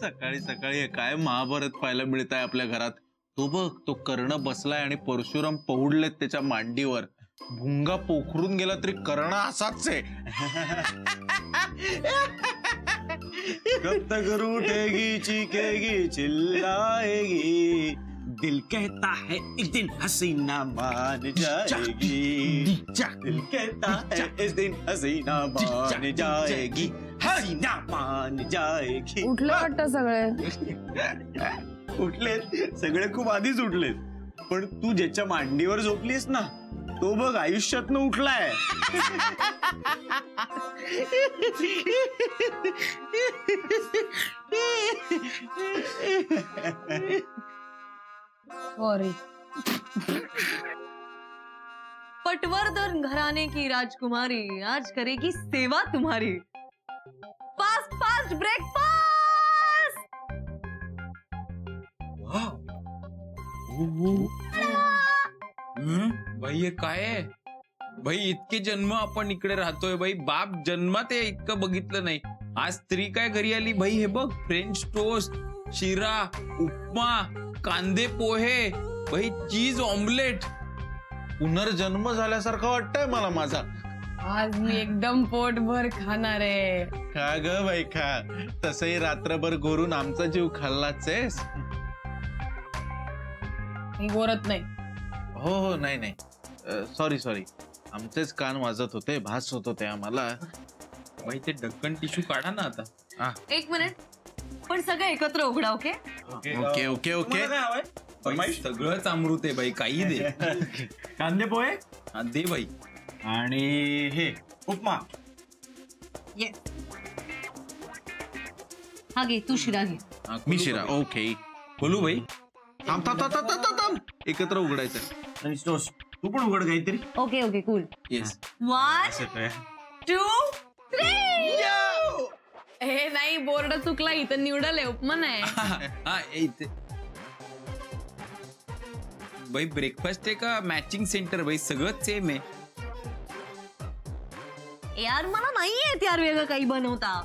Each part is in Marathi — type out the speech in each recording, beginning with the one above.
सकाळी सकाळी काय महाभारत पाहायला मिळत आहे आपल्या घरात. तो बघ, तो कर्ण बसलाय आणि परशुराम पहुडलेत त्याच्या मांडीवर. भुंगा पोखरून गेला तरी कर्ण असाच आहे. कब तक रूठेगी चीखेगी चिल्लाएगी, दिल कहता है इस दिन हसीना मान जाएगी, दिल कहता है इस दिन हसीना मान जाएगी, हसीना मान जाएगी. उठले वाटतं सगळे. उठलेत सगळे, खूप आधीच उठलेत. पण तू ज्याच्या मांडीवर झोपलीस ना, तो बघ आयुष्यातनं उठलाय. सॉरी. पटवर्धन घराने की राजकुमारी आज करेगी सेवा तुम्हारी. Fast fast breakfast. भाई हे काय आहे भाई? इतके जन्म आपण इकडे राहतोय भाई, बाप जन्मात इतकं बघितलं नाही. आज स्त्री काय घरी आली भाई? हे बघ, फ्रेंच टोस्ट, शिरा, उपमा, कांदे पोहे, भाई चीज ऑमलेट. पुनर्जन्म झाल्यासारखं वाटतंय मला माझा. आज मी एकदम पोटभर खाणार आहे. खा ग बाई खा. तसही रात्रभर गोरून आमचा जीव खाल्लाच आहेस. मी गोरत नाही. हो हो, नाही नाही, सॉरी सॉरी, आमचेच कान वाजत होते, भास होत होते आम्हाला. भाई ते ढक्कन टिश्यू काढा ना आता. एक मिनिट, पण सगळं एकत्र उघडा. Okay okay okay okay. भाई सगळंच अमृत आहे भाई, काही दे. कांदे पोहे दे भाई. आणि हे उपमा. हा घे, तू शिरा घे. मी शिरा. ओके. बोलू भाई. थांब थांब थांब थांब थांब थांब. एकत्र उघडायचं. आणि टोस्ट तू पण उघड काहीतरी. Okay okay, cool. येस. 1 2 3. हे नाही, बोर्ड चुकला. इथं न्यूडल आहे, उपमा नाही. हा इथे भाई ब्रेकफास्ट आहे का मॅचिंग सेंटर? भाई सगळं सेम आहे यार. मला नाही येत यार वेगळं काही बनवता.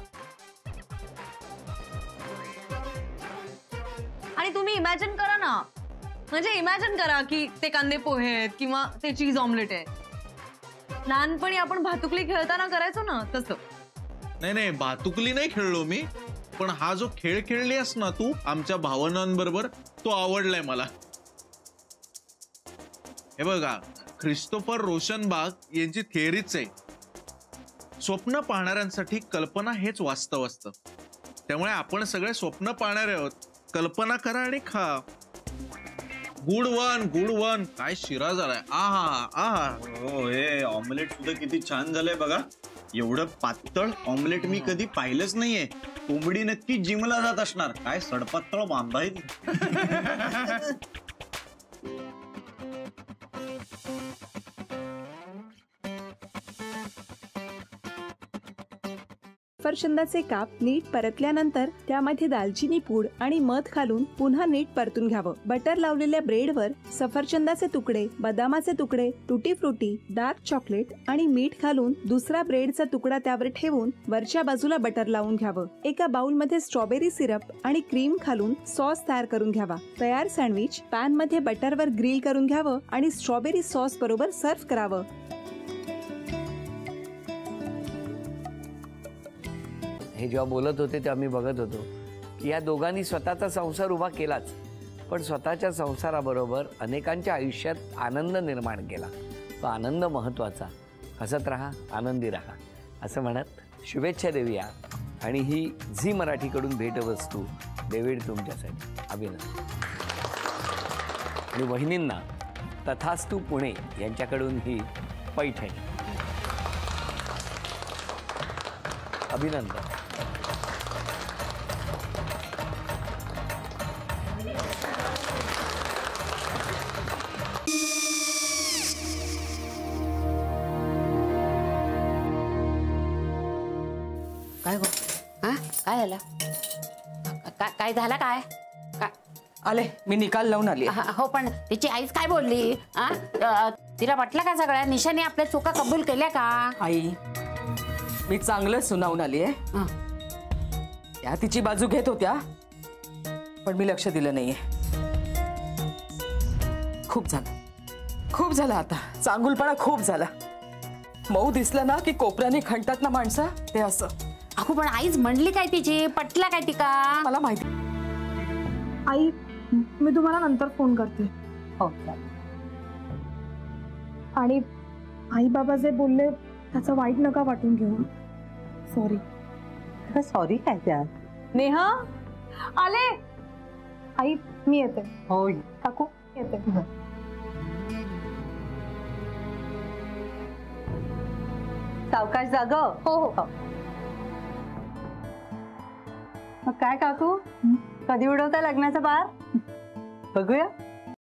आणि तुम्ही इमॅजिन करा ना, म्हणजे इमॅजिन करा की ते कांदे पोहे आहेत किंवा ते चीज ऑमलेट आहे. लहानपणी आपण भातुकली खेळताना करायचो ना, तसं. नाही नाही, भातुकली नाही खेळलो मी, पण हा जो खेळ खेळलीस ना तू आमच्या भावनांबरोबर, तो आवडलाय मला. हे बघा, ख्रिस्तोफर रोशनबाग यांची थिअरीच आहे, स्वप्न पाहणाऱ्यांसाठी कल्पना हेच वास्तव असतं. त्यामुळे आपण सगळे स्वप्न पाहणारे आहोत. कल्पना करा आणि खा. Good one. काय शिरा झालाय. आहा आहा. हो, हे ऑमलेट सुद्धा किती छान झालंय बघा. एवढं पातळ ऑमलेट मी कधी पाहिलंच नाहीये. कोंबडी नक्की जिमला जात असणार. काय सडपातळ बांधाय. सफरचंदाचे काप नीट परतल्यानंतर त्यामध्ये दालचिनी पूड आणि मध घालून पुन्हा नीट परतून घ्यावं. बटर लावलेल्या ब्रेडवर सफरचंदाचे तुकडे, बदामाचे तुकडे, टुटी फ्रुटी, डार्क चॉकलेट आणि मीठ घालून दुसरा ब्रेडचा तुकडा त्यावर ठेवून वरच्या बाजूला बटर लावून घ्यावं. एका बाउलमध्ये स्ट्रॉबेरी सिरप आणि क्रीम घालून सॉस तयार करून घ्यावा. तयार सँडविच पॅन मध्ये बटरवर ग्रिल करून घ्यावं आणि स्ट्रॉबेरी सॉस बरोबर सर्व्ह करावं. हे जेव्हा बोलत होते तेव्हा मी बघत होतो की या दोघांनी स्वतःचा संसार उभा केलाच, पण स्वतःच्या संसाराबरोबर अनेकांच्या आयुष्यात आनंद निर्माण केला. तो आनंद महत्त्वाचा. हसत राहा, आनंदी राहा असं म्हणत शुभेच्छा देऊया. आणि ही झी मराठीकडून भेटवस्तू डेव्हिड तुमच्यासाठी. अभिनंदन. आणि वहिनींना तथास्तू पुणे यांच्याकडून ही पैठणी. अभिनंदन. काय गो? हा, काय झालं? काय झालं? काय आले, मी निकाल लावून आली. हो, पण तिची आईच काय बोलली? तिला वाटलं का सगळ्या निशाने आपल्या चुका कबूल केल्या का? आई, मी चांगलं सुनावून आली आहे. त्या तिची बाजू घेत होत्या, पण मी लक्ष दिलं नाहीये. खूप झालं आता. चांगुलपणा खूप झाला. मऊ दिसलं ना की कोपऱ्याने खणतात ना माणसं, ते असं. अगो पण आईच म्हणली काय तिची, पटला काय तिका? मला माहिती. आई, मी तुम्हाला नंतर फोन करते. हो. आणि आई बाबा जे बोलले त्याचं वाईट नका वाटून घेऊ. सॉरी. सॉरी काय त्या? नेहा आले. आई मी येते. हो काकू येते. सावकाश जाग. हो हो. मग काय काकू, कधी उडवता लग्नाचा बार? बघूया.